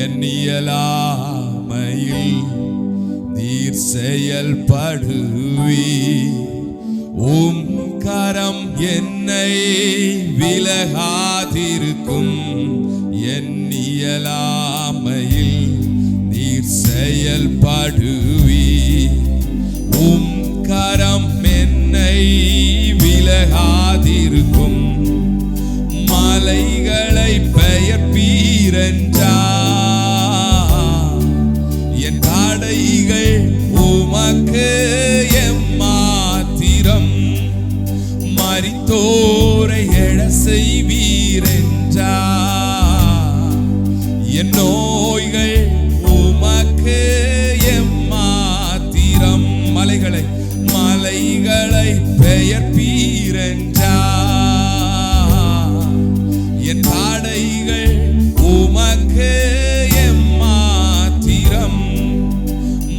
எண்ணியலாமையில் நீர் செயல்படுவி. உம் கரம் என்னை விலகாதிருக்கும். எண்ணியலாமையில் நீர் செயல்படுவி. உம் கரம் என்னை விலகாதிருக்கும். மலைகளை பெயர்ப்பீரென்றார். என் தடைகள் உமக்கு எம்மாத்திரம். மரித்தோரை எழ செய்வீரென்றார். என் நோய்கள் உமக்கு எம்மாத்திரம். மலைகளை பெயர்ப்பீரென்றார். என் தடைகள் உமக்கு எம்மாத்திரம்.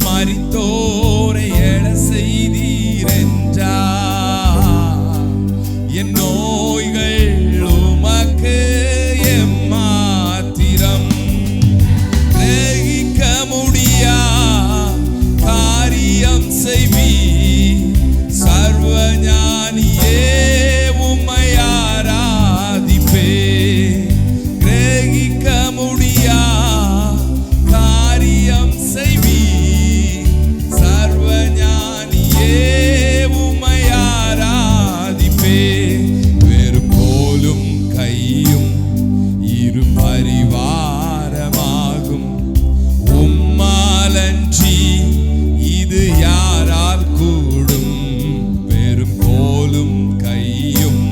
மரித்தோரை எழ செய்தீரென்றார். என் நோய்கள் உமக்கு எம்மாத்திரம். கிரகிக்க முடியா காரியம் செய்வி. சர்வஞானியே உம்மை ஆராதிப்பே. கிரகிக்க முடியா காரியம் செய்வி. சர்வஞானியே உம்மை ஆராதிப்பே. வேறு போலும் கையும் இரு பரிவாரமாகும். உம்மாலன்றி இது யாரால் கூடும். பெரும் போலும் கையும்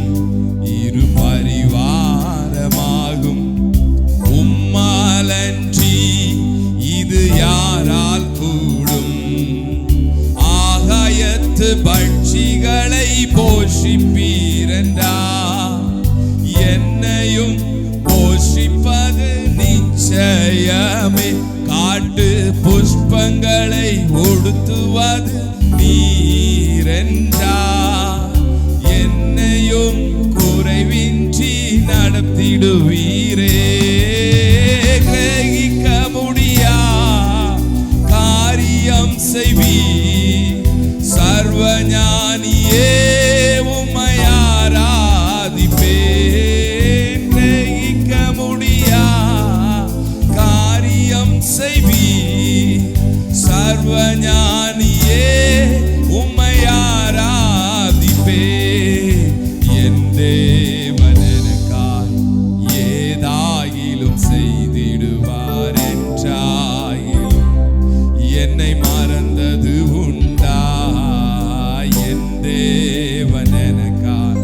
இரு பரிவாரமாகும். உம்மாலன்றி இது யாரால் கூடும். ஆகாயத்து பட்சிகளை போஷிப்பீரென்றார். என்னையும் போஷிப்பது நிச்சயமே. காட்டு புஷ்பங்களை உடுத்துவது நீரென்றார். என்னையும் குறைவின்றி நடத்திடுவீரே. கிரகிக்க முடியா காரியம் செய்வி. சர்வஞானியே உம்மை ஆராதிப்பேன். கிரகிக்க முடியா காரியம் செய்வி. சர்வஞானியே உம்மை ஆராதிப்பேன். என் தேவன் எனக்காய் ஏதாகிலும் செய்திடுவார் என்றாயிலும் என்னை மறந்தது உண்டா. என் தேவன் எனக்காய்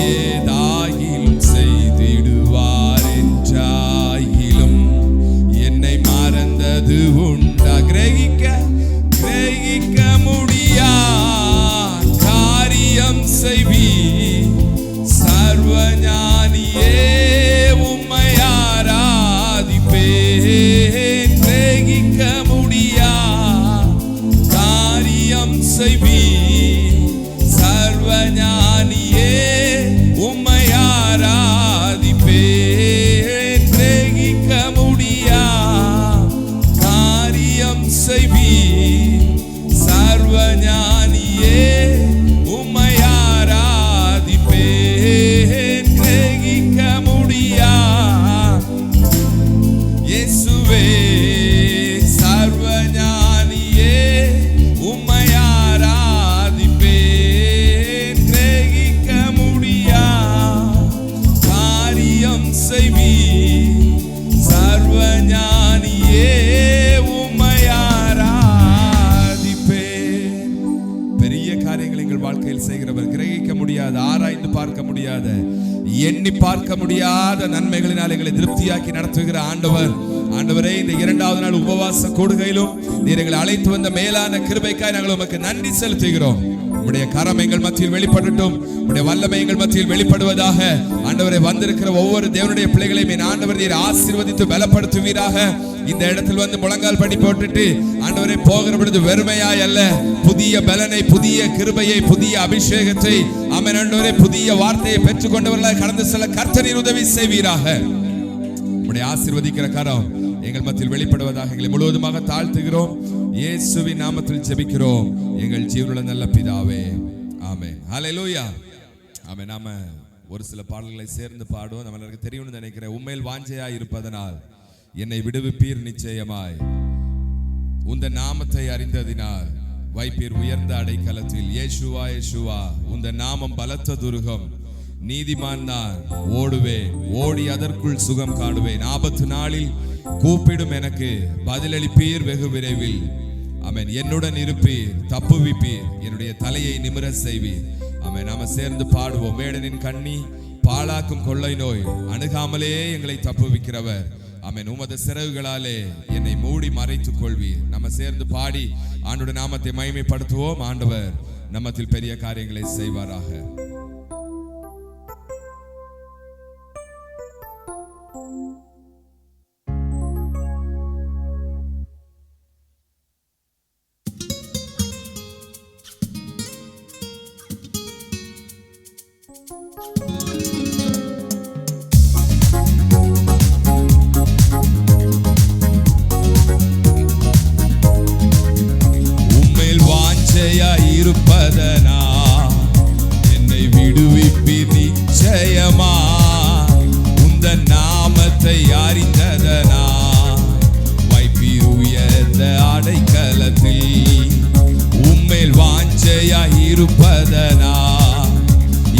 ஏதாகிலும் செய்திடுவார் என்றாயிலும் என்னை மறந்தது உண்டா. கிரகிக்க முடியா காரியம் செய்வி. சர்வஞானியே உம்மை ஆராதிப்பேன். கிரகிக்க முடியா காரியம் செய்வி. சர்வஞானியே உம்மை ஆராதிப்பேன். கிரகிக்க முடியா காரியம் செய்வி. சர்வஞானியே உம்மை ஆராதிப்பேன். கிரகிக்க முடியா இயேசுவே. சர்வஞானியே உம்மை ஆராதிப்பேன். கிரகிக்க முடியா காரியம் செய்வி. சர்வஞானியே உம்மை ஆராதிப்பேன். பெரிய காரியங்களை எங்கள் வாழ்க்கையில் செய்கிறவர். கிரகிக்க முடியாத, ஆராய்ந்து பார்க்க முடியாத, எண்ணி பார்க்க முடியாத நன்மைகளினால் எங்களை திருப்தியாக்கி நடத்துகிற ஆண்டவர். ஆண்டவரே, இந்த இரண்டாவது நாள் உபவாச கூடுகையிலும் நீர் எங்களை அழைத்து வந்த மேலான கிருபைக்காய் நாங்கள் உமக்கு நன்றி செலுத்துகிறோம். உம்முடைய கரம் எங்கள் மத்தியில் வெளிப்படட்டும். உம்முடைய வல்லமை எங்கள் மத்தியில் வெளிப்படுவதாக. ஆண்டவரே, வந்திருக்கிற ஒவ்வொரு தேவனுடைய பிள்ளைகளையும் என் ஆண்டவர் நீர் ஆசீர்வதித்து பலப்படுத்துவீராக. இந்த இடத்தில் வந்து முழங்கால் படி போட்டுட்டு ஆண்டவரே போகிற பொழுது வெறுமையாய் அல்ல, புதிய பலனை, புதிய கிருபையை, புதிய அபிஷேகத்தை, ஆமென் ஆண்டவரே, புதிய வார்த்தையை பெற்றுக்கொண்டவர்களாய் கடந்து செல்ல கர்த்தர் நீர் உதவி செய்வீராக. உம்முடைய ஆசீர்வதிக்கிற கரம் எங்கள் மத்தியில் வெளிப்படுவதாக எங்களை முழுவதுமாக தாழ்த்துகிறோம். இயேசுவின் நாமத்தில் ஜெபிக்கிறோம் எங்கள் ஜீவனுள்ள நல்ல பிதாவே, ஆமென். ஹல்லேலூயா. ஆமென். நாம ஒரு சில பாடல்களை சேர்ந்து பாடுவோம். நம்மளுக்கு தெரியும்னு நினைக்கிறேன். உம்மையில் வாஞ்சையாய் இருப்பதனால் என்னை விடுவிப்பீர் நிச்சயமாய், உந்த நாமத்தை அறிந்ததினால் வைப்பீர் உயர்ந்த அடைக்கலத்தில். இயேசுவா இயேசுவா, உந்த நாமம் பலத்த துருகம். நீதிமான் நான் ஓடுவேன், ஓடி அதற்குள் சுகம் காணுவேன். ஆபத்து நாளில் கூப்பிடும் எனக்கு பதிலளிப்பீர் வெகு விரைவில். ஆமென். என்னுடன் இருப்பீர், தப்புவிப்பீர், என்னுடைய தலையை நிமிர செய்வீர். ஆமென். நாம சேர்ந்து பாடுவோம். வேடனின் கண்ணி பாழாக்கும் கொள்ளை நோய் அணுகாமலே எங்களை தப்புவிக்கிறவர். ஆமென். உமது சிறகுகளாலே என்னை மூடி மறைத்துக் கொள்வீர். நம்ம சேர்ந்து பாடி ஆண்டவருடைய நாமத்தை மகிமைப்படுத்துவோம். ஆண்டவர் நம்மத்தில் பெரிய காரியங்களை செய்வாராக. இருப்பதனா என்னை விடுவிப்பீர் நிச்சயமா, உந்த நாமத்தை அறிந்ததனா வைப்பீர் உயர்ந்த அடைக்கலத்தில். உம்மேல் வாஞ்சையாய் இருப்பதனா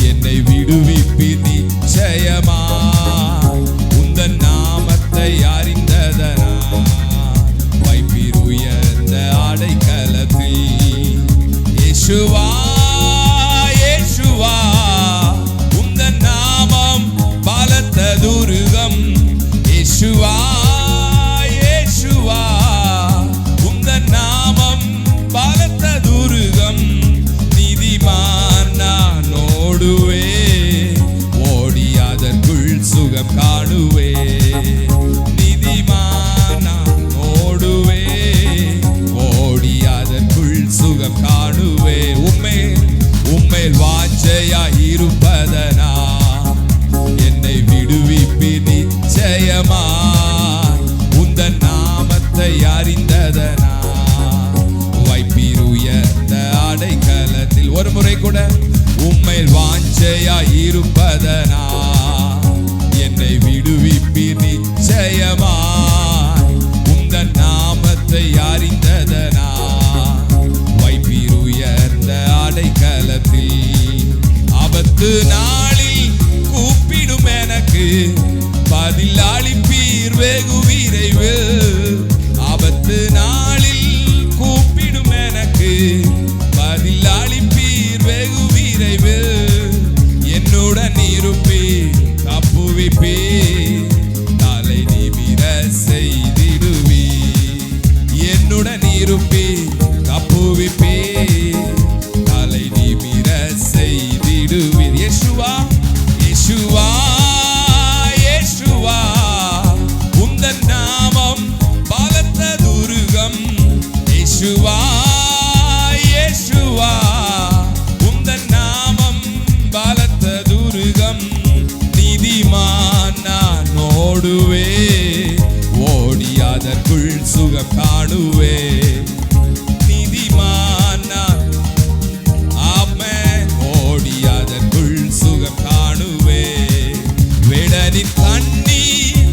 என்னை விடுவிப்பீர் நிச்சயமா, உந்த நாமத்தை அறிந்ததனா வைப்பீர் உயர்ந்த அடைக்கலத்தில். இயேசுவா இயேசுவா, உந்த நாமம் பலத்த துருகம். இயேசுவா இயேசுவா, உந்த நாமம் பலத்த துருகம். நீதிமான் நான் ஓடுவே, ஓடி அதற்குள் சுகம் காணுவே. நீதிமான் நான் ஓடுவே, ஓடி அதற்குள் சுகம் காணுவே. உம்மேல் வாஞ்சையாய் இருப்பதனா என்னை விடுவிப்பீர் நிச்சயமா, உந்த நாமத்தை அறிந்ததனா வைப்பீர் உயர்ந்த அடைக்கலத்தில். ஒரு முறை கூட. உம்மேல் வாஞ்சையாய் இருப்பதனா என்னை விடுவிப்பீர் நிச்சயமா, உந்த நாமத்தை அறிந்ததனா வைப்பீர் உயர்ந்த அடைக்கலத்தில். ஆபத்து நாளில் கூப்பிடும் எனக்கு பதில் அளிப்பீர் வெகு விரைவில். ஆபத்து நாளில் கூப்பிடும் எனக்கு பதில் அளிப்பீர் வெகு விரைவில். என்னுடன் இருப்பீர், தப்புவிப்பீர், தலை நிமிர செய்திடுவீர். என்னுடன் இருப்பீர், தப்புவிப்பீர், தலை நிமிர செய்திடுவீர். இயேசுவா இயேசுவா இயேசுவா, உந்த நாமம் பலத்த துருகம். இயேசுவா இயேசுவா, உந்த நாமம் பலத்த துருகம். நீதிமான் நான் ஓடுவே, ஓடி அதற்குள் சுகம் காணுவே. கண்ணி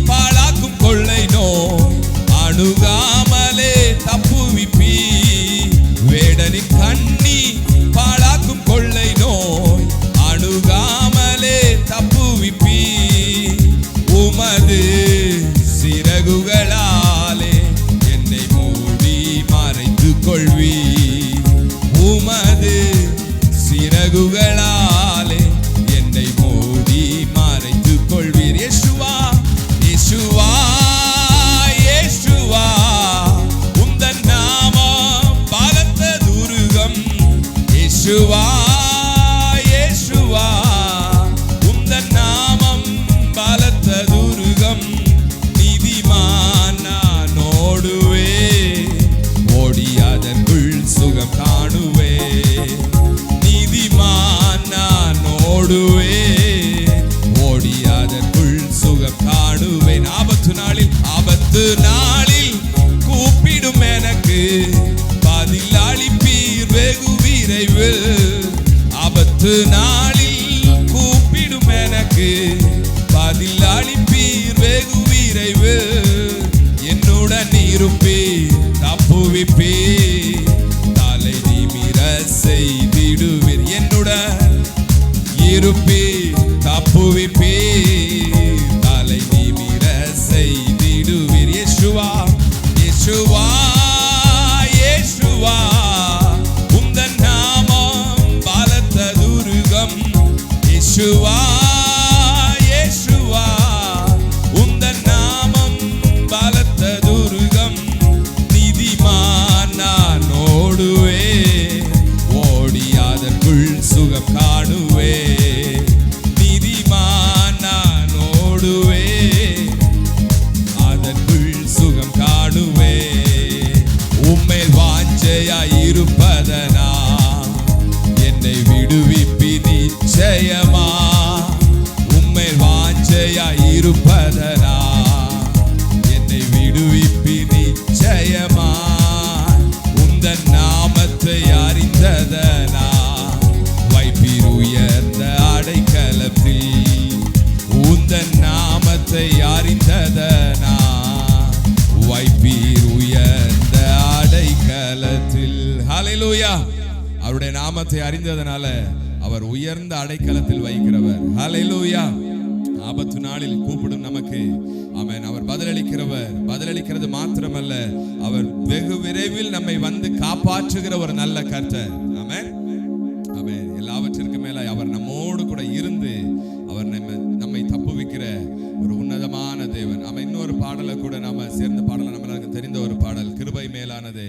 பாழாக்கும் கொள்ளை நோய் அணுகாமலே தப்புவிப்பீ. வேடனின் கண்ணி பாழாக்கும் கொள்ளை நோய் அணுகாமலே தப்புவிப்பீ. உமது சிறகுகளாலே என்னை மூடி மறைத்துக் கொள்வீ. உமது சிறகுகளாலே என்னை மூடி மறைத்துக் கொள்வீர். இயேசுவா இயேசுவா இயேசுவா, உந்த நாமம் பலத்த துருகம். இயேசுவா இயேசுவா, உந்த நாமம் பலத்த துருகம். நீதிமான் நான் ஓடுவே, ஓடி அதற்குள் சுகம் காணுவே. நீதிமான் நான் ஓடுவே, ஓடி அதற்குள் சுகம் காணுவேன். ஆபத்து ஆபத்து நாளில் கூப்பிடும் எனக்கு பதில் அளிப்பீர் வெகு விரைவில். ஆபத்து நாளில் கூப்பிடும் எனக்கு பதில் அளிப்பீர் வெகு விரைவில். என்னுடன் இருப்பீர் தப்புவிப்பீர் தலை நிமிர செய்திடுவீர். என்னுடன் இருப்பீர் தப்புவிப்பீர் தலை நிமிர செய்திடுவீர். இயேசுவா இயேசுவா இயேசுவா உந்தன் நாமம் பலத்த துருகம். இயேசுவா இயேசுவா உந்தன் நாமம் பலத்த துருகம். நீதிமான் நான் ஓடுவே ஓடி அதற்குள் சுகம் காணுவே. நீதிமான் நான் ஓடுவே அதற்குள் சுகம் காணுவே. உம்மேல் வாஞ்சையாய் இருப்பதனா என்னை விடுவிப்பி நிச்சயமா. உம்மேல் வாஞ்சையாய் இருப்பதனா என்னை விடுவிப்பி நிச்சயமா. உந்தன் நாமத்தை அறிந்ததனா வைப்பீர் உயர்ந்த அடைக்கலத்தில். உந்தன் நாமத்தை அறிந்ததனா வைப்பீர் உயர்ந்த அடைக்கலத்தில். ஹல்லேலூயா. அவருடைய நாமத்தை அறிந்ததனால அவர் உயர்ந்த அடைக்கலத்தில் வைக்கிறவர். ஹல்லேலூயா. ஆபத்து நாளில் கூப்பிடும் நமக்கு ஆமென் அவர் பதிலளிக்கிறவர். பதிலளிக்கிறது மாத்திரமல்ல, அவர் வெகு விரைவில் நம்மை வந்து காப்பாற்றுகிற ஒரு நல்ல கர்த்தர். ஆமென் ஆமென். எல்லாவற்றிற்கும் மேல அவர் நம்மோடு கூட இருந்து அவர் நம்மை தப்புவிக்கிற ஒரு உன்னதமான தேவன். ஆமென். இன்னொரு பாடலை கூட நாம சேர்ந்த பாடலை நம்மளுக்கு தெரிந்த ஒரு பாடல். கிருபை மேலானது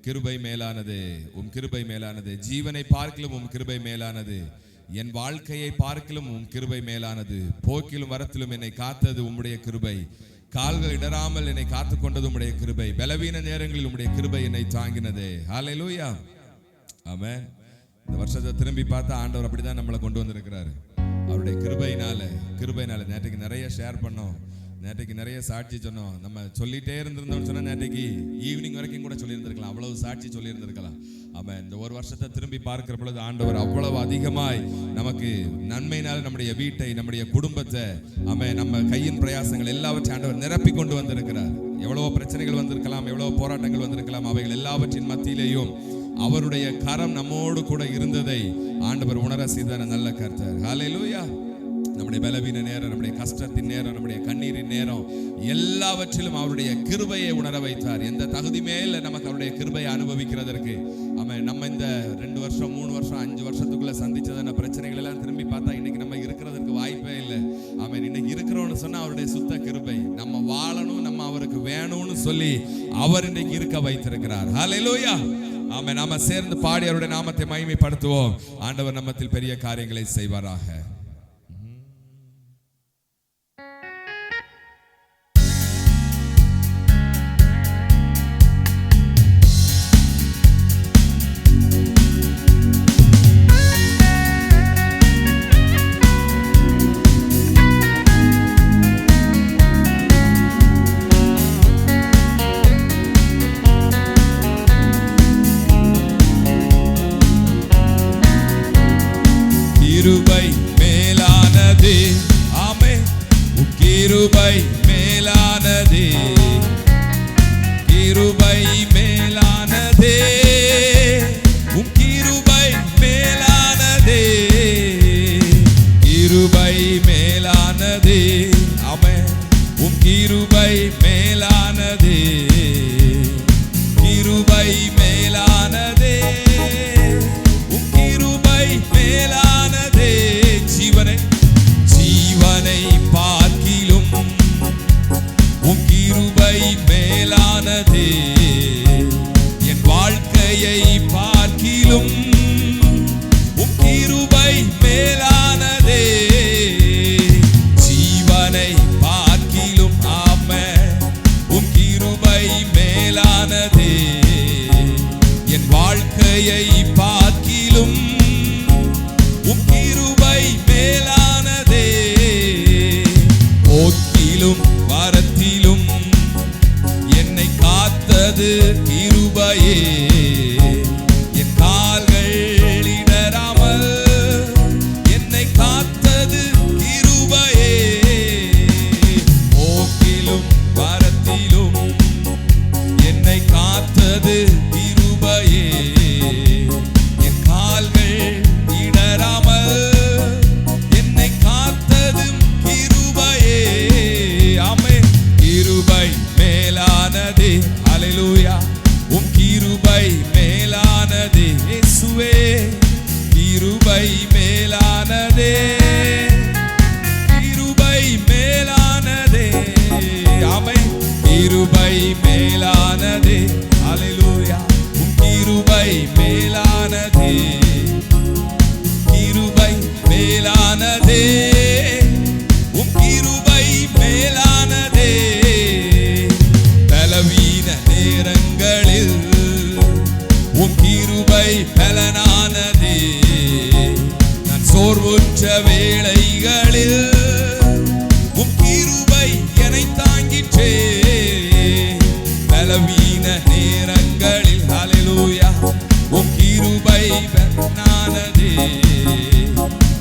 கிருபை மேலானது உம் கிருபை மேலானது. ஜீவனை பார்க்கிலும் உம் கிருபை மேலானது. என் வாழ்க்கையை பார்க்கிலும் உம் கிருபை மேலானது. போக்கிலும் வரத்திலும் என்னை காத்தது உம்முடைய கிருபை. கால்கள் இடராமல் என்னை காத்து கொண்டது உம்முடைய கிருபை. பலவீன நேரங்களில் உம்முடைய கிருபை என்னை தாங்கினது. ஹல்லேலூயா. ஆமென். இந்த வருஷத்தை திரும்பி பார்த்தா ஆண்டவர் அப்படிதான் நம்மளை கொண்டு வந்திருக்கிறாரு. அவருடைய கிருபைனால நேற்றைக்கு நிறைய ஷேர் பண்ணோம். நேற்றைக்கு நிறைய சாட்சி சொன்னோம். நம்ம சொல்லிட்டே இருந்திருந்தோம்னு சொன்னா நேற்றைக்கு ஈவினிங் வரைக்கும் கூட சொல்லியிருந்திருக்கலாம். அவ்வளவு சாட்சி சொல்லியிருந்திருக்கலாம். ஆமாம். இந்த ஒரு வருஷத்தை திரும்பி பார்க்கிற பொழுது ஆண்டவர் அவ்வளவு அதிகமாய் நமக்கு நன்மையினால் நம்முடைய வீட்டை நம்முடைய குடும்பத்தை நம்ம கையின் பிரயாசங்கள் எல்லாவற்றையும் ஆண்டவர் நிரப்பி கொண்டு வந்திருக்கிறார். எவ்வளவோ பிரச்சனைகள் வந்திருக்கலாம், எவ்வளவோ போராட்டங்கள் வந்திருக்கலாம். அவைகள் எல்லாவற்றின் மத்தியிலேயும் அவருடைய கரம் நம்மோடு கூட இருந்ததை ஆண்டவர் உணர செய்த நல்ல கர்த்தர். ஹல்லேலூயா. நம்முடைய பலவீன நேரம், நம்முடைய கஷ்டத்தின் நேரம், நம்முடைய கண்ணீரின் நேரம் எல்லாவற்றிலும் அவருடைய கிருபையை உணர வைத்தார். எந்த தகுதி மேல நமக்கு அவருடைய கிருபையை அனுபவிக்கிறதற்கு. நம்ம இந்த 2 வருஷம் 3 வருஷம் 5 வருஷத்துக்குள்ள சந்திச்சதான பிரச்சனைகள் எல்லாம் திரும்பி பார்த்தா இன்னைக்கு நம்ம இருக்கிறதுக்கு வாய்ப்பே இல்லை. இன்னைக்கு இருக்கிறோம்னு சொன்னா அவருடைய சுத்த கிருபை. நம்ம வாழணும், நம்ம அவருக்கு வேணும்னு சொல்லி அவர் இன்னைக்கு இருக்க வைத்திருக்கிறார். ஹல்லேலூயா. நாம சேர்ந்து பாடி அவருடைய நாமத்தை மகிமைப்படுத்துவோம். ஆண்டவர் நம்மத்தில் பெரிய காரியங்களை செய்வாராக. கிருபை மேலானதே. ஆமென். கிருபை மேலானதே. கிருபை மேலானதே. கிருபை மேலானதே. கிருபை மேலானதே. ஆமென். கிருபை மேலானதே. கிருபை மேலானதே. கிருபை மேலானதே. ஜீவனை பார்க்கிலும் உம் கிருபை மேலானதே. என் வாழ்க்கையை பார்க்கிலும் உம் கிருபை மேலானதே. ஜீவனை பார்க்கிலும் ஆமென் உம் கிருபை மேலானதே. என் வாழ்க்கையை பார்க்கிலும் உம் கிருபை மேலானதே. போக்கிலும் வரத்திலும் காத்தது கிருபையே, என் கால்கள் இடராமல் என்னை காத்தது கிருபையே. போக்கிலும் வரத்திலும் என்னை காத்தது கிருபையே, என் கால்கள் இடராமல் என்னை காத்ததும் கிருபையே. ஆமென். கிருபை மேலானதே, அல்லேலூயா. உம் கிருபை மேலானதே இயேசுவே, கிருபை மேலானதே, கிருபை மேலானதே. ஆமென். கிருபை மேலானதே, அல்லேலூயா. உம் கிருபை மேலானதே, கிருபை மேலானதே, உம் கிருபை மேலானதே. பலவீன நேரங்களில் உம் கிருபை பலனானதே, நான் சோர்வுற்ற வேளைகளில் உம் கிருபை என்னை தாங்கிற்றே. பலவீன நேரங்களில் அல்லேலூயா உம் கிருபை பலனானதே,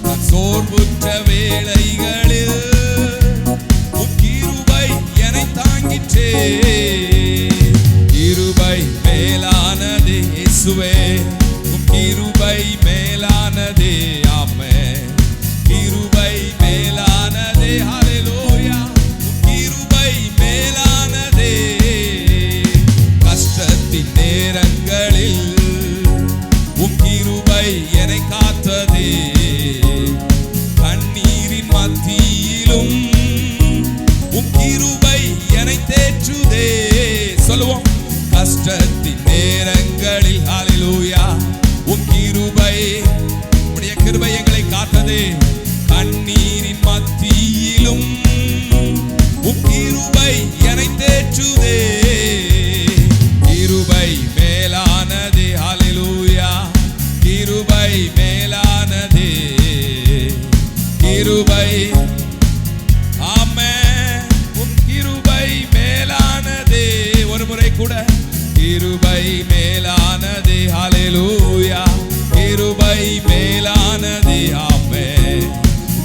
நான் சோர்வுற்ற வேளைகளில் உம் கிருபை என்னை தாங்கிற்றே. கிருபை மேலானதே இயேசுவே, உம் கிருபை மேலானதே. ஆமென். கிருபை மேலானதே, அல்லேலூயா. உம் கிருபை மேலானதே. கஷ்டத்தின் நேரங்களில் உம் கிருபை என்னை காத்ததே, கண்ணீரின் மத்தியிலும் உம் கிருபை என்னை தேற்றுதே. சொல்லுவோம். கஷ்டத்தின் நேரங்களில் அல்லேலூயா உம் கிருபை, உம்முடைய கிருபை எங்களை காத்ததே, கண்ணீரின் மத்தியிலும் உம் கிருபை என்னை தேற்றுதே. கிருபை மேலானதே, அல்லேலூயா. கிருபை மேலானதே, கிருபை. ஆமென். உம் கிருபை மேலானதே. ஒரு முறை கூட. கிருபை மேலானதே, அல்லேலூயா. கிருபை மேலானதே. ஆமென்.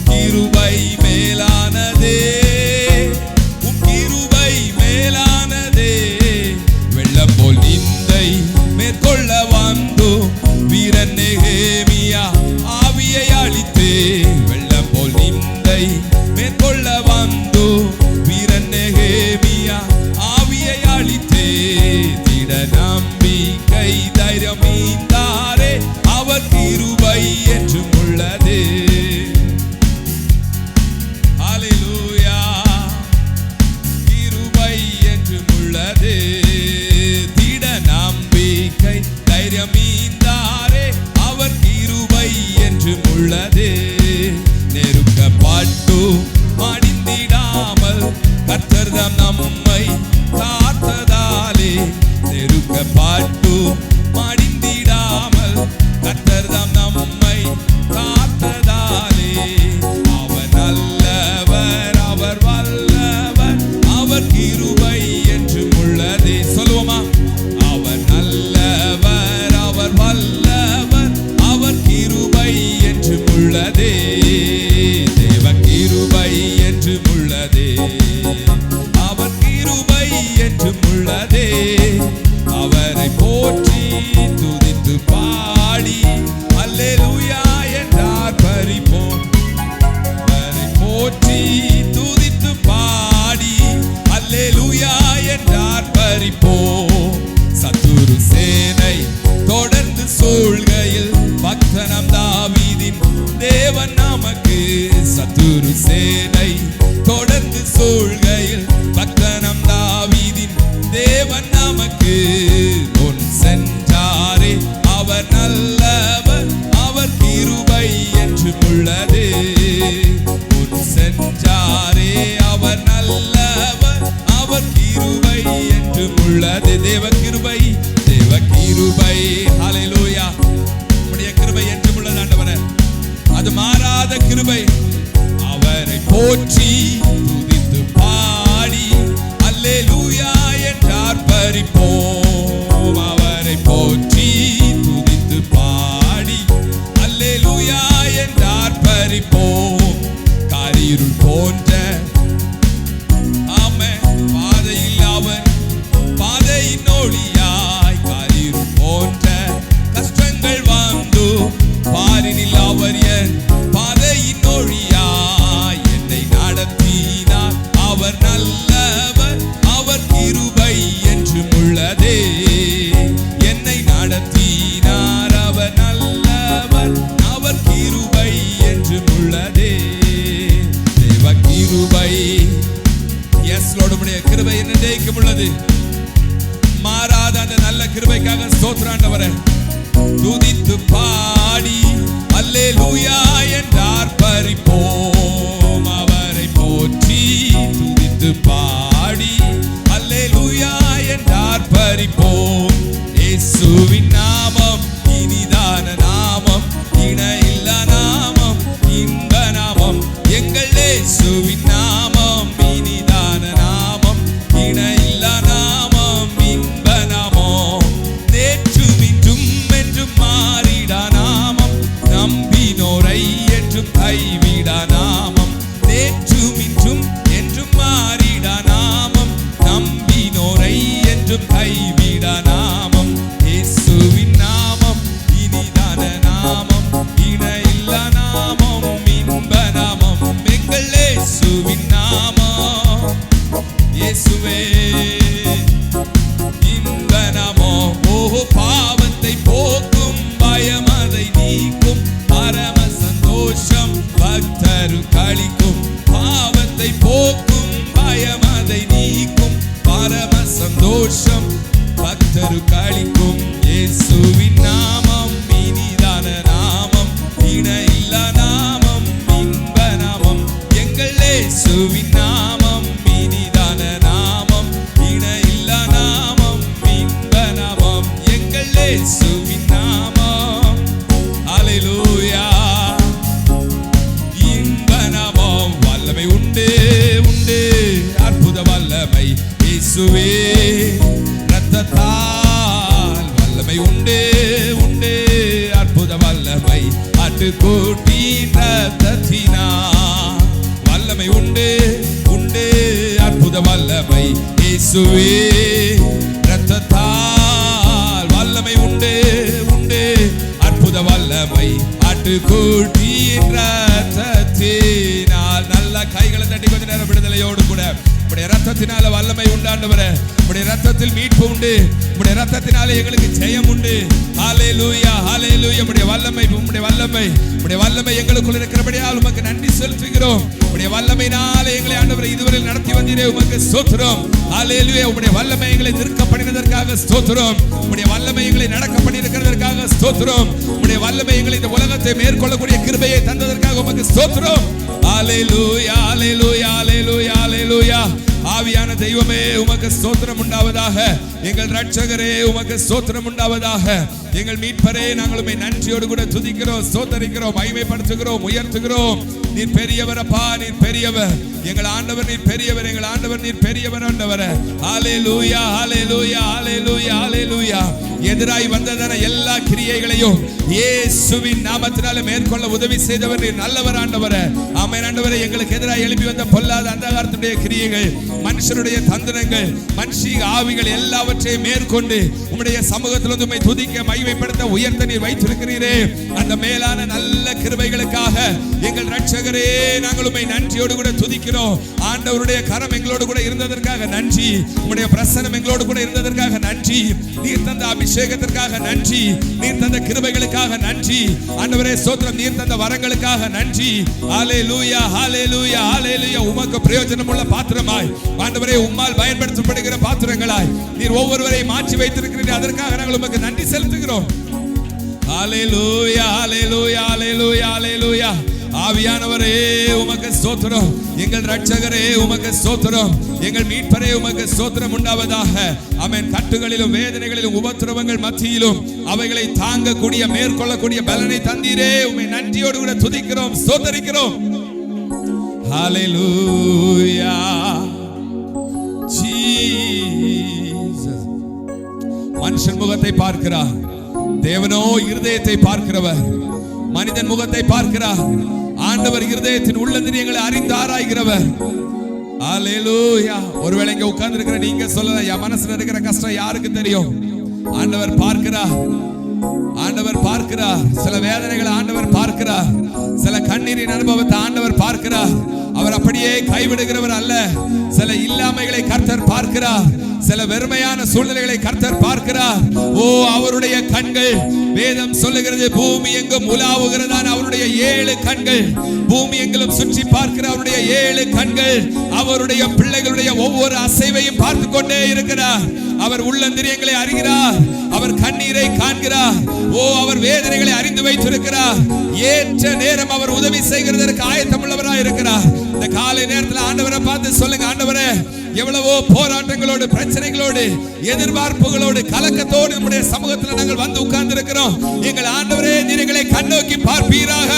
கிருபை மேலானதே, உம் கிருபை மேலானதே. வெள்ளம் போல் நிந்தை மேற்கொள்ள வந்து வீரன் நெகேமியா ஆவியை அழித்தே. வெள்ளம் போல் நிந்தை மேற்கொள்ள வந்து வீரன் நெகேமியா ஆவியை அழித்தே. திட நம்பிக்கை தைரியம் ஈந்தாரே, அவர் கிருபை என்றும் உள்ளது. அல்லேலூயா. கிருபை என்றும் உள்ளது. திட நம்பிக்கை தைரியம் ஈந்தாரே, அவர் கிருபை என்றும் உள்ளது. நெருக்கப்பட்டு மடிந்திடாமல் கர்த்தர்தாம் நம்மை காத்ததாலே, நெருக்கப்பட்டு மடிந்திடாமல் கர்த்தர்தாம் நம்மை காத்ததாலே. அவர் நல்லவர், அவர் வல்லவர், அவர் கிருபை என்றும் உள்ளதே. சொல்லுவோமா? அவர் நல்லவர், அவர் வல்லவர், அவர் கிருபை என்றும் உள்ளதே. தேவ கிருபை என்றும் உள்ளதே, அவர் கிருபை என்றும் உள்ளதே. அவரை போற்றி துதித்து பாடி அல்லேலூயா என்றார் பரிப்போம். அவரை போற்றி துதித்து பாடி அல்லேலூயா என்றார் பரிப்போம். சத்துரு சேனை தொடர்ந்து சூழ்கையில் பக்தனம் தாவீதின் தேவன் நமக்கு. சத்துரு சேனை தொடர்ந்து சூழ்கையில் பக்தனம் தாவீதின் தேவன் நமக்கு. முன் சென்றாரே, அவர் நல்லவர், அவர் கிருபை என்றும் உள்ளது. முன் சென்றாரே, அவர் நல்லவர், அவர் கிருபை என்றும் உள்ளது. தேவ கிருபை, தேவ கிருபை. அல்லேலூயா. உம்முடைய கிருபை என்றும் உள்ளது ஆண்டவரே, அது மாறாத கிருபை. அவரை போற்றி துதித்து பாடி அல்லேலூயா என்றார் பரிப்போம். முடியாது. மாறாத அந்த நல்ல கிருபைக்காக ஸ்தோத்திரம் ஆண்டவரே. துதித்து பாடி அல்லேலூயா என்றார் பரிப்போம், அவரை போற்றி துதித்து பாடி அல்லேலூயா என்றார் பரிப்போம். இயேசுவின் நாமம் இனிதான நாமம், இணையில்லா நாமம், இன்ப நாமம். எங்கள் இயேசுவின் நாமம் இனிதான நாமம், இணையில்லா நாமம், இன்ப நாமம். நேற்றும் இன்றும் என்றும் மாறிடா நாமம், நம்பினோரை என்றும் கைவிடா நாமம். நேற்றும் இன்றும் என்றும் மாறிடா நாமம், நம்பினோரை என்றும் கைவிடா நாமம். இயேசுவின் நாமம் இனிதான நாமம், இணையில்லா நாமம், இன்ப நாமம். எங்கள் இயேசுவின் நாமம், இயேசுவே இன்ப நாமம். ஓஹோ, பாவத்தை போக்கும், பயம் அதை நீக்கும், பரம சந்தோஷம் பக்தரு களிக்கும். பாவத்தை போக்கும், பயம் அதை நீக்கும், பரம சந்தோஷம் பக்தரு களிக்கும். இயேசுவின் நாமம் இனிதான நாமம், இணையில்லா நாமம், இன்ப நாமம். எங்கள் இயேசுவின் நாமம் இனிதான நாமம், இணையில்லா நாமம், இன்ப நாமம். எங்கள் இயேசுவின் நாமம் அல்லேலூயா இன்ப நாமம். வல்லமை உண்டு உண்டு, அற்புத வல்லமை இயேசுவே ரத்தத்தால். வல்லமை உண்டு உண்டு, அற்புத வல்லமை ஆட்டுக்குட்டியின் ரத்தத்தினால். வல்லமை உண்டு உண்டு, அற்புத வல்லமை இயேசுவே ரத்தத்தால். வல்லமை உண்டு உண்டு, அற்புத வல்லமை ஆட்டுக்குட்டியின் ரத்தத்தினால். நல்ல கைகளை தட்டி கொஞ்ச நேரம் விடுதலையோடு கூட உம்முடைய ரத்தத்தினால வல்லமை உண்டாண்டவரே. உம்முடைய ரத்தத்தில் மீட்பு உண்டு, உம்முடைய ரத்தத்தினாலே எங்களுக்கு ஜெயம் உண்டு. ஹல்லேலூயா ஹல்லேலூயா. உம்முடைய வல்லமை உம்முடைய வல்லமை உம்முடைய வல்லமை எங்களுக்குள் இருக்கிறபடியால் உமக்கு நன்றி செலுத்துகிறோம். உம்முடைய வல்லமையினாலே எங்களை ஆண்டவரே இதுவரை நடத்தி வந்தீரே, உமக்கு ஸ்தோத்திரம். ஹல்லேலூயா. உம்முடைய வல்லமை எங்களை நிற்க பண்ணினதற்காக ஸ்தோத்திரம். உம்முடைய வல்லமை எங்களை நடக்க பண்ணியிருக்கிறதற்காக ஸ்தோத்திரம். உம்முடைய வல்லமை எங்களை இந்த உலகத்தை மேற்கொள்ளக்கூடிய கிருபையை தந்ததற்காக உமக்கு ஸ்தோத்திரம். ஹல்லேலூயா ஹல்லேலூயா ஹல்லேலூயா ஹல்லேலூயா. ஆவியான தெய்வமே உமக்கு ஸ்தோத்திரம் உண்டாவதாக. எங்கள் இரட்சகரே உமக்கு ஸ்தோத்திரம் உண்டாவதாக. எங்கள் மீட்பரே நாங்கள் உம்மை நன்றியோடு கூட துதிக்கிறோம், ஸ்தோத்தரிக்கிறோம், மகிமைப்படுத்துகிறோம், உயர்த்துகிறோம். நீர் பெரியவர் அப்பா, நீர் பெரியவர். எங்கள் ஆண்டவர் நீர் பெரியவர், எங்கள் ஆண்டவர் நீர் பெரியவர் ஆண்டவரே. ஹல்லேலூயா ஹல்லேலூயா ஹல்லேலூயா ஹல்லேலூயா. எதிராய் வந்ததான எல்லா கிரியைகளையும் இயேசுவின் நாமத்தினால மேற்கொள்ள உதவி செய்தவர் நீர் நல்லவர் ஆண்டவரே. ஆமென் ஆண்டவரே. எங்களுக்கு எதிராய் எழுப்பி வந்த பொல்லாத அந்தகாரத்துடைய கிரியைகள், மனுஷருடைய தந்திரங்கள், மனுஷிக ஆவிகள் எல்லாவற்றையும் மேற்கொண்டு உம்முடைய சமூகத்தில் உம்மை துதிக்க மகிமைப்படுத்த உயர்த்த நீர் வைத்திருக்கிறீரே. அந்த மேலான நல்ல கிருபைகளுக்காக எங்கள் இரட்சகரே நாங்கள் உம்மை நன்றியோடு கூட துதிக்கிறோம். ஆண்டவருடைய கரம் எங்களோடு கூட இருந்ததற்காக நன்றி. உம்முடைய பிரசன்னம் எங்களோடு கூட இருந்ததற்காக நன்றி. நீர் தந்த அபிஷேகத்திற்காக நன்றி. நீர் தந்த கிருபைகளுக்காக நன்றி ஆண்டவரே. ஸ்தோத்திரம். நீர் தந்த வரங்களுக்காக நன்றி. ஹல்லேலூயா ஹல்லேலூயா ஹல்லேலூயா. உமக்கு பிரயோஜனமுள்ள பாத்திரமாய் ஆண்டவரே, உம்மால் பயன்படுத்தப்படுகிற பாத்திரங்களாய் நீர் ஒவ்வொருவரையும் மாற்றி வைத்திருக்கிறீர்கள். அதற்காக நாங்கள் உமக்கு நன்றி செலுத்துகிறோம். ஹல்லேலூயா ஹல்லேலூயா ஹல்லேலூயா ஹல்லேலூயா. ஆவியானவரே உமக்கு ஸ்தோத்திரம். எங்கள் இரட்சகரே உமக்கு ஸ்தோத்திரம். எங்கள் மீட்பரே உமக்கு ஸ்தோத்திரம் உண்டாவதாக. ஆமென். கட்டுகளிலும் வேதனைகளிலும் உபத்திரவங்கள் மத்தியிலும் அவைகளை தாங்கக்கூடிய மேற்கொள்ளக்கூடிய பலனை தந்தீரே, உம்மை நன்றியோடு கூட துதிக்கிறோம், ஸ்தோத்தரிக்கிறோம். ஹல்லேலூயா ஜீசஸ். மனுஷன் முகத்தை பார்க்கிறார், தேவனோ இருதயத்தை பார்க்கிறவர். மனிதன் முகத்தை பார்க்கிறார், ஆண்டவர் இருதயத்தின் உள்ளந்திரியங்களை அறிந்து ஆராய்கிறவர். ஹல்லேலூயா. ஒருவேளை இங்க உட்கார்ந்து இருக்கிற நீங்க சொல்லலாம், என் மனசுல இருக்கிற கஷ்டம் யாருக்கு தெரியும்? ஆண்டவர் பார்க்கிறார், ஆண்டவர் பார்க்கிறார். சில வேதனைகளை ஆண்டவர் பார்க்கிறார், சில கண்ணீரின் அனுபவத்தை ஆண்டவர் பார்க்கிறார். அவர் அப்படியே கைவிடுகிறவர் அல்ல. சில இல்லாமைகளை கர்த்தர் பார்க்கிறார், சில வெறுமையான சூழ்நிலைகளை கர்த்தர் பார்க்கிறார். ஓ, அவருடைய கண்கள் வேதம் சொல்லுகிறது பூமி எங்கும் உலாவுகிறதான் அவருடைய 7 கண்கள். பூமி எங்கிலும் சுற்றி பார்க்கிற அவருடைய 7 கண்கள் அவருடைய பிள்ளைகளுடைய ஒவ்வொரு அசைவையும் பார்த்து கொண்டே இருக்கிறார். அவர் உள்ளந்திரியங்களை அறிகிறார், அவர் கண்ணீரை காண்கிறார். ஓ, அவர் வேதனைகளை அறிந்து வைத்திருக்கிறார். ஏற்ற நேரம் அவர் உதவி செய்கிறதற்கு ஆயத்தமுள்ளவராய் இருக்கிறார். இந்த காலை நேரத்தில் ஆண்டவரை பார்த்து சொல்லுங்க, ஆண்டவரே, எவ்வளவோ போராட்டங்களோடு, பிரச்சனைகளோடு, எதிர்பார்ப்புகளோடு, கலக்கத்தோடு நம்முடைய சமூகத்தில் நாங்கள் வந்து உட்கார்ந்து இருக்கிறோம். எங்கள் ஆண்டவரே, நீர் எங்களை கண்ணோக்கி பார்ப்பீராக.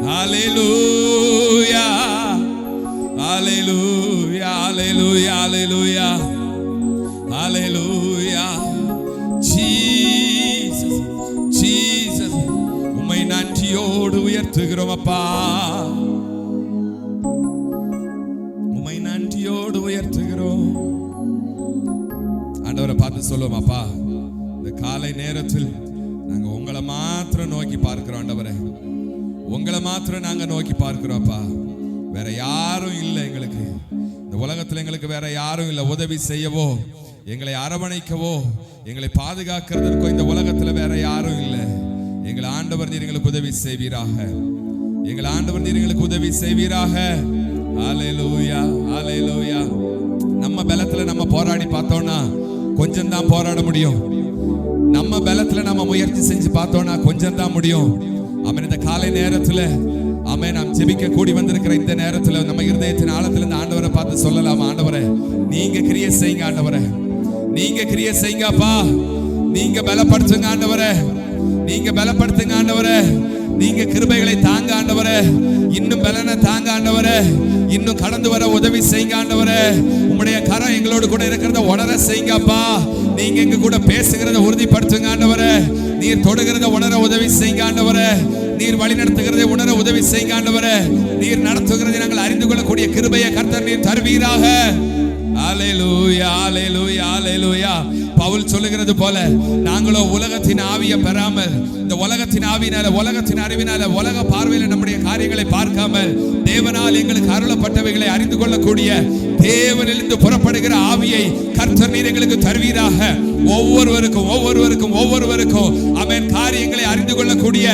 ஹல்லேலூயா, ஹல்லேலூயா, ஹல்லேலூயா, ஹல்லேலூயா, ஹல்லேலூயா. ஜீசஸ், ஜீசஸ், உம்மை நன்றியோடு உயர்த்துகிறோம் அப்பா, உம்மை நன்றியோடு உயர்த்துகிறோம். ஆண்டவரை பார்த்து சொல்லுவோம், அப்பா, இந்த காலை நேரத்தில் நாங்க உங்களை மாத்திரம் நோக்கி பார்க்கிறோம். ஆண்டவரே, உங்களை மாத்திரம் நாங்க நோக்கி பார்க்கிறோம் அப்பா. வேற யாரும் இல்லை எங்களுக்கு இந்த உலகத்தில், எங்களுக்கு வேற யாரும் இல்லை உதவி செய்யவோ, எங்களை அரவணைக்கவோ, எங்களை பாதுகாக்கிறதற்கோ இந்த உலகத்தில் வேற யாரும் இல்லை. எங்கள் ஆண்டவர் நீர் எங்களுக்கு உதவி செய்வீராக, எங்கள் ஆண்டவர் நீர் எங்களுக்கு உதவி செய்வீராக. ஹல்லேலூயா, ஹல்லேலூயா. நம்ம பலத்துல நம்ம போராடி பார்த்தோம்னா கொஞ்சம் தான் போராட முடியும். நம்ம பலத்துல நம்ம முயற்சி செஞ்சு பார்த்தோம்னா கொஞ்சம் தான் முடியும். ஆமென். இந்த காலை நேரத்துல ஆமென், நாம் ஜெபிக்க கூடி வந்திருக்கிற இந்த நேரத்துல நம்ம இருதயத்தின் ஆழத்துல இந்த ஆண்டவரை பார்த்து சொல்லலாம், ஆண்டவரே, நீங்க கிரியை செய்யுங்க ஆண்டவரே, நீங்க கிரியை செய்யுங்க அப்பா, நீங்க பலப்படுத்துங்க ஆண்டவரே, நீங்க பலப்படுத்துங்க ஆண்டவரே, நீங்க கிருபைகளை தாங்க ஆண்டவரே, இன்னும் பலனை தாங்க ஆண்டவரே, இன்னும் கடந்து வர உதவி செய்யுங்க ஆண்டவரே. உம்முடைய கரம் எங்களோடு கூட இருக்கிறத உணர செய்யுங்க அப்பா. நீங்க எங்க கூட பேசுகிறத உறுதிப்படுத்துங்க ஆண்டவரே, நீர் தொடுகிறத உணர உதவி செய்யுங்க ஆண்டவரே, நீர் வழி நடத்துகிறதை உணர உதவி செய்யுங்க ஆண்டவரே, நீர் நடத்துகிறதை நாங்கள் அறிந்து கொள்ளக்கூடிய கிருபையை கர்த்தர் நீர் தருவீராக. ஹல்லேலூயா, ஹல்லேலூயா, ஹல்லேலூயா. பவுல் சொல்லுகிறது போல நாங்களோ உலகத்தின் ஆவியை பெறாமல், இந்த உலகத்தின் ஆவியினால, உலகத்தின் அறிவினால, உலக பார்வையில நம்முடைய காரியங்களை பார்க்காமல் தேவனால் எங்களுக்கு அருளப்பட்டவைகளை அறிந்து கொள்ளக்கூடிய தேவனிலிருந்து புறப்படுகிற ஆவியை கர்த்தர் நீர் எங்களுக்கு தருவீராக. ஒவ்வொருவருக்கும் ஒவ்வொருவருக்கும் ஒவ்வொருவருக்கும் ஆமென் காரியங்களை அறிந்து கொள்ளக்கூடிய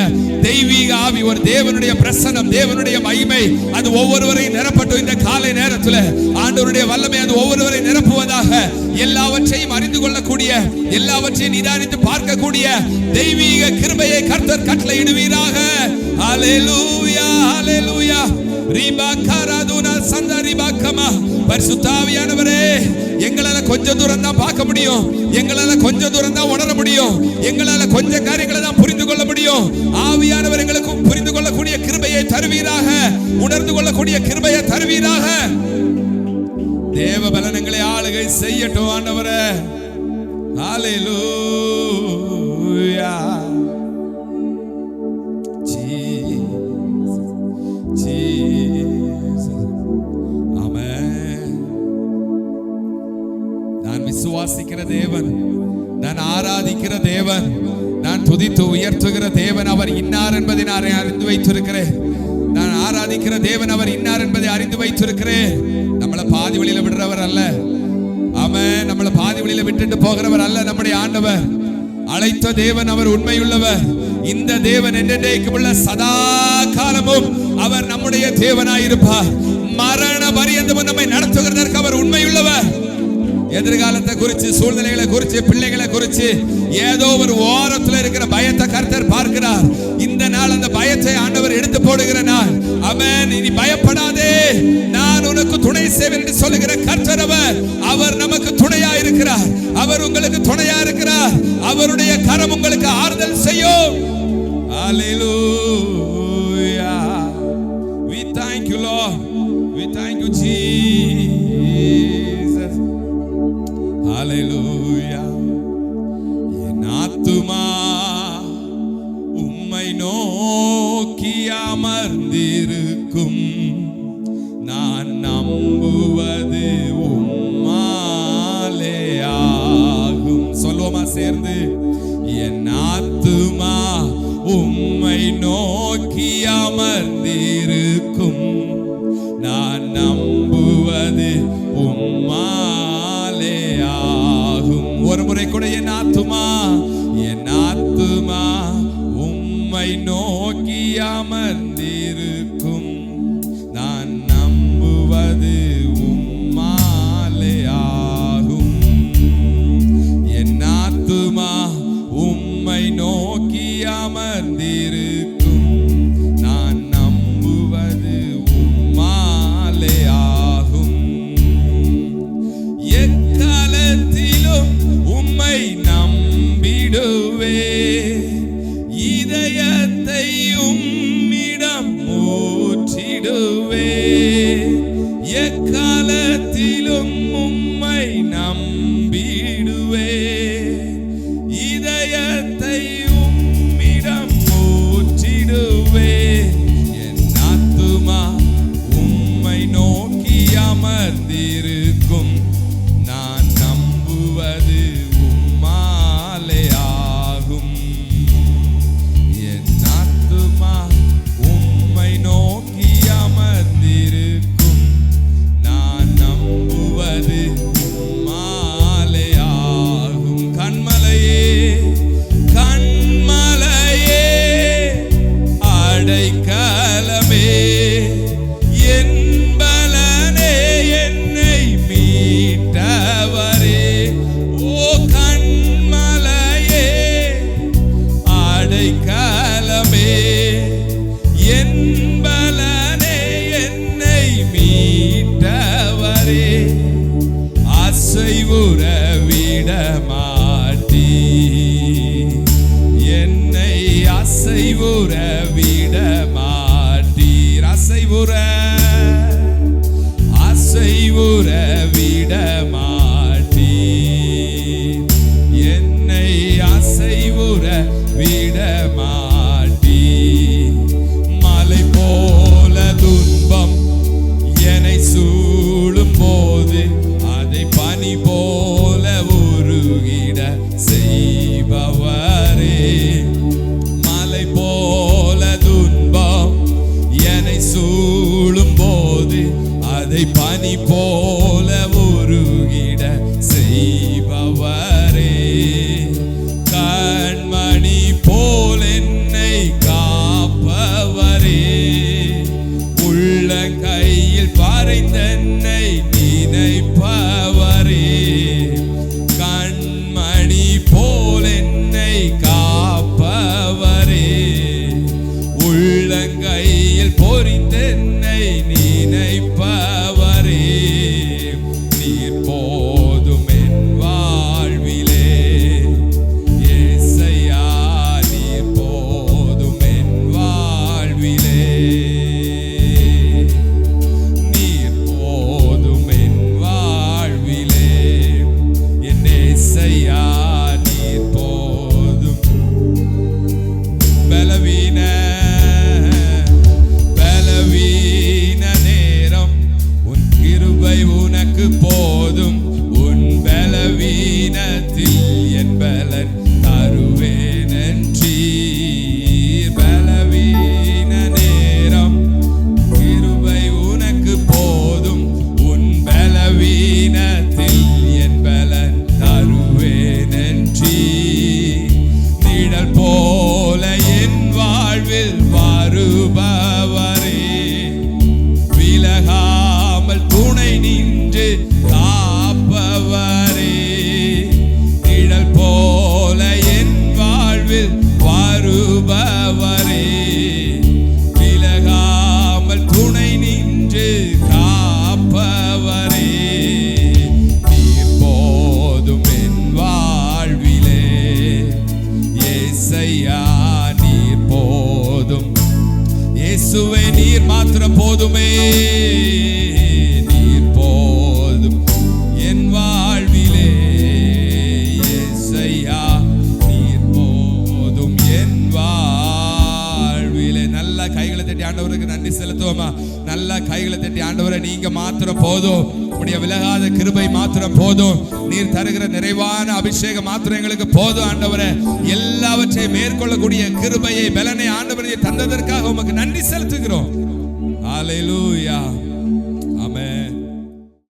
தெய்வீக ஆவி, ஒரு தேவனுடைய பிரசன்னம், தேவனுடைய மகிமை அது ஒவ்வொருவரையும் நிரப்பட்டும். இந்த காலை நேரத்தில் ஆண்டவருடைய வல்லமை அது ஒவ்வொருவரை நிரப்புவதாக. எல்லாவற்றையும் அறிந்து கொள்ளக்கூடிய, எல்லாவற்றையும் நிதானித்து பார்க்கக்கூடிய தெய்வீக கிருபையை கர்த்தர் கட்டளையிடுவீராக. ஹல்லேலூயா, ஹல்லேலூயா. பரிசுத்த ஆவியானவரே, எங்களால கொஞ்சம் தூரம் தான் பார்க்க முடியும், எங்களால கொஞ்சம் தூரம் தான் உணர முடியும், எங்களால கொஞ்சம் காரியங்களை தான் புரிந்து கொள்ள முடியும். ஆவியானவர் எங்களுக்கு புரிந்து கொள்ளக்கூடிய கிருபையை தருவீராக, உணர்ந்து கொள்ளக்கூடிய கிருபையை தருவீராக. தேவ பலனங்களை ஆளுகை செய்யட்டும் ஆண்டவரே. ஹல்லேலூயா. விசுவாசிக்கிற தேவன், நான் ஆராதிக்கிற தேவன், நான் துதித்து உயர்த்துகிற தேவன் அவர் இன்னார் என்பதை நான் அறிந்து வைத்திருக்கிறேன். நான் ஆராதிக்கிற தேவன் அவர் இன்னார் என்பதை அறிந்து வைத்திருக்கிறேன். நம்மளை பாதி வழியில விடுறவர் அல்ல. ஆமென். நம்மளை பாதி வழியில விட்டுட்டு போகிறவர் அல்ல நம்முடைய ஆண்டவர். அழைத்த தேவன் அவர் உண்மையுள்ளவர். இந்த தேவன் என்றென்றைக்கும் உள்ள சதா காலமும் அவர் நம்முடைய தேவனாயிருப்பார். மரண பரியந்தமும் நம்மை நடத்துகிறதற்கு அவர் உண்மையுள்ளவர். எதிர்காலத்தை குறித்து, சூழ்நிலைகளை குறித்து, பிள்ளைகளை குறித்து ஏதோ ஒரு ஓரத்தில் இருக்கிற பயத்தை கர்த்தர் பார்க்கிறார். இந்த நாள் அந்த பயத்தை ஆண்டவர் எடுத்து போடுகிற நாள். ஆமென். நீ பயப்படாதே, நான் உனக்கு துணை செய்வேன் என்று சொல்லுகிற கர்த்தர் அவர் நமக்கு துணையா இருக்கிறார். அவர் உங்களுக்கு துணையா இருக்கிறார். அவருடைய கரம் உங்களுக்கு ஆறுதல் செய்யும். ஹல்லேலூயா. We thank you Lord. We thank you Jesus. ஹல்லேலூயா. என் ஆத்துமா உம்மை நோக்கி அமர்ந்திருக்கும், நான் நம்புவது உம்மாலே ஆகும். சொல்லுவோமா சேர்ந்து? என் ஆத்துமா உம்மை நோக்கி அமர்ந்திருக்கும், நான் நம்புவது உம்மாலே ஆகும். சொல்லுங்க கூட, என் ஆத்துமா உம்மை நோக்கி அமர்ந்திருக்கும், நான் நம்புவது உம்மாலே ஆகும். என் ஆத்துமா உம்மை நோக்கி அமர்ந்திருக்கும், நான் நம்புவது உம்மாலே ஆகும். எக்காலத்திலும் உம்மை நம்பிடுவே, இதயத்தை உம்மிடம் ஊற்றிடுவே. எக்காலத்திலும் உம்மை நம்பிடுவே, இதயத்தை உம்மிடம் ஊற்றிடுவே. என் ஆத்துமா உம்மை நோக்கி அமர்ந்திருக்கும், நான் நம்புவது உம்மாலே ஆகும். என் ஆத்துமா உம்மை நோக்கி அமர்ந்திருக்கும், நான் நம்புவது உம்மாலே ஆகும். கண்மலையே கண்மலையே அடைக்கலமே, என் பலனே என்னை மீட்டவரே. ஓ கண்மலையே அடைக்கலமே, என் பலனே என்னை மீட்டவரே. அசைவுற விட மாட்டீ, என்னை அசைவுற விட மாட்டீர். அசைவுற விட மாட்டீர், என்னை அசைவுற விட மாட்டீர். மலை போல துன்பம் என்னை சூழும் போது, அதை பனி போல உருகிட செய்பவரே. மலை போல துன்பம் என்னை சூழும் போது, அதை பனி போல உருகிட செய்பவரே. கண்மணி போல் என்னை காப்பவரே, உள்ளங்கையில் பறைந்தென்னை நினைப்பவரே. கண்மணி போல் என்னை காப்பவரே, உள்ளங்கையில் பொறிந்தென்னை நினைப்பவரே. நீர் போதும் என் வாழ்விலே, ஏசையா நீர் போதும் என் வாழ்விலே. நீர் போதும் என் வாழ்விலே, என் ஏசையா நீர் போதும். பலவீன நேரம் உன் கிருபை உனக்கு போதும், உன் பலவீனத்தில் என் பலன் தருவேன் என்றீர். பலவீன நேரம் கிருபை உனக்கு போதும், உன் பலவீனத்தில் என் பலன் தருவேன் என்றீர். நிழல் போல என் வாழ்வில் வருபவரே, விலகாமல் துணை நின்று காப்பவரே. நிழல் போல என் வாழ்வில் வருபவரே, விலகாமல் துணை நின்று காப்பவரே. நீர் போதும் என் வாழ்விலே, ஏசையா நீர் போதும். இயேசுவே நீர் மாத்திரம் போதுமே, நீர் போதும் என் வாழ்விலே. ஏசையா நீர் போதும் என் வாழ்விலே. நல்ல கைகளை தட்டி ஆண்டவருக்கு நன்றி செலுத்துவோமா? நல்ல கைகளை தட்டி ஆண்டவரை, நீங்க மாத்திரம் போதும், உடைய விலகாத கிருபை மாத்திரம் போதும், நீர் தருகிற நிறைவான அபிஷேகம் மாத்திரம் எங்களுக்கு போதும் ஆண்டவரே. எல்லாவற்றையும் மேற்கொள்ளக்கூடிய கிருபையை பலனை ஆண்டவரை தந்ததற்காக உமக்கு நன்றி செலுத்துகிறோம். ஹல்லேலூயா. ஆமென்.